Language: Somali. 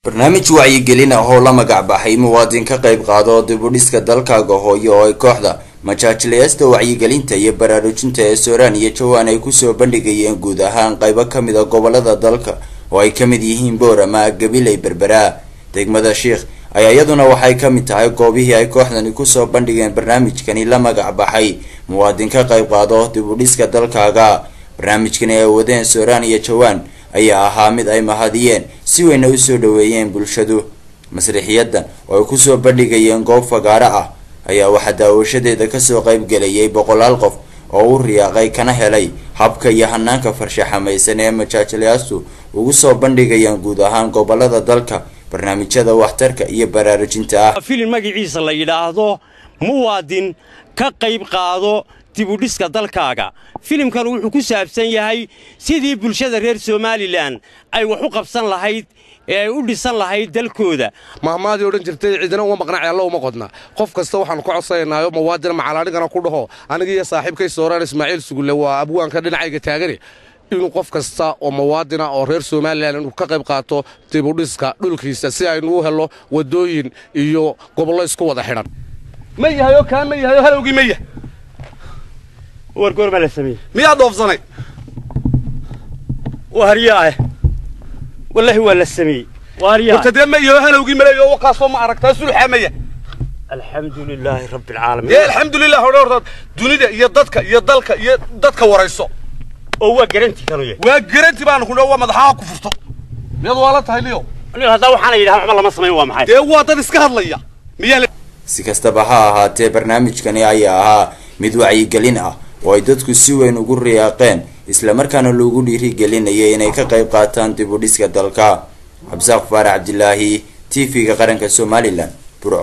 barnaamij wacyigelin ah oo la magac baxay muwaadin ka qayb qaado dib u dhiska dalkaaga hooyo oo ay kooxda majaajilaysta wacyigelinta iyo baraarujinta ee Sooraan iyo Jawaan ay ku soo bandhigayeen guud ahaan qaybo ka mid ah gobolada dalka oo ay ka mid yihiin Boorama, Gabiley, Berbera, degmada Sheekh ayaa iyaduna waxay ka mid tahay goobihii ay kooxdani ku soo bandhigeen barnaamijkani la magac baxay muwaadin ka qayb qaado dib u dhiska dalkaaga. barnaamijkani ay wadeen Sooraan iyo Jawaan ayaa ahaa mid ay mahadiyeen si weyn u soo dhaweeyeen bulshadu. masrixiyadan oo ay ku soo bandhigayeen goob fagaara ah ayaa waxa daawashadeeda ka soo qayb galayay 100 qof oo u riyaaqay kana helay habka iyo hanaanka farshaxamaysan ee majaajilaystu ugu soo bandhigayaan guud ahaan gobolada dalka barnaamijyada waxtarka iyo baraarujinta. filim magaciisa la yiraahdo muwaadin ka qayb qaado dib u dhiska dalkaaga. filimkan wuxuu ku saabsan yahay sidii bulshada reer Somaliland ay wax u qabsan lahayd ee ay u dhisan lahayd dalkooda. mahmaadi oran jirtay cidina uma maqnaa alla uma qodna qof kasta waxaan ku codsanaynaa muwaadin macalaanigana ku dhaho aniga iyo saaxiibkay Sooraan Ismaaciil Sugulle waa abwaanka dhinacayga taagan inuu qof kasta oo muwaadina oo reer Somaliland inuu ka qayb qaato dib u dhiska dhulkiisa si ay u helo wadooyin iyo gobollo isku wada xiran. ma yahayo kaan ma yahayo halowgii ma yahay wargoor ma la sameeyay miyaa doofsanay wariyaa wallahi wala sameeyay wariyaa tadee ma yahayo halowgii ma leeyo waqaasoo ma aragtaa sulxa ma yahay alxamdulilaahi rabbil caalamiin ee alxamdulillah horta dunida iyo dadka iyo dalka iyo dadka warayso oo waa garanti kanu yahay waa garanti baan ku dhaw madaxa ku furto mid wala tahay liyo hada waxaan yiraahdaa waxba lama sameeyo waa maxay ee waa dad iska hadlaya miyaa si kastaba ha ahaatee barnaamijkani ayaa ahaa mid wacyigelin ah oo ay dadku si weyn ugu riyaaqeen isla markaana loogu dhiirigelinayay inay ka qayb qaataan dib u dhiska dalka. Cabsaaq Faarax Cabdilaahi, TV-ga qaranka Somaliland.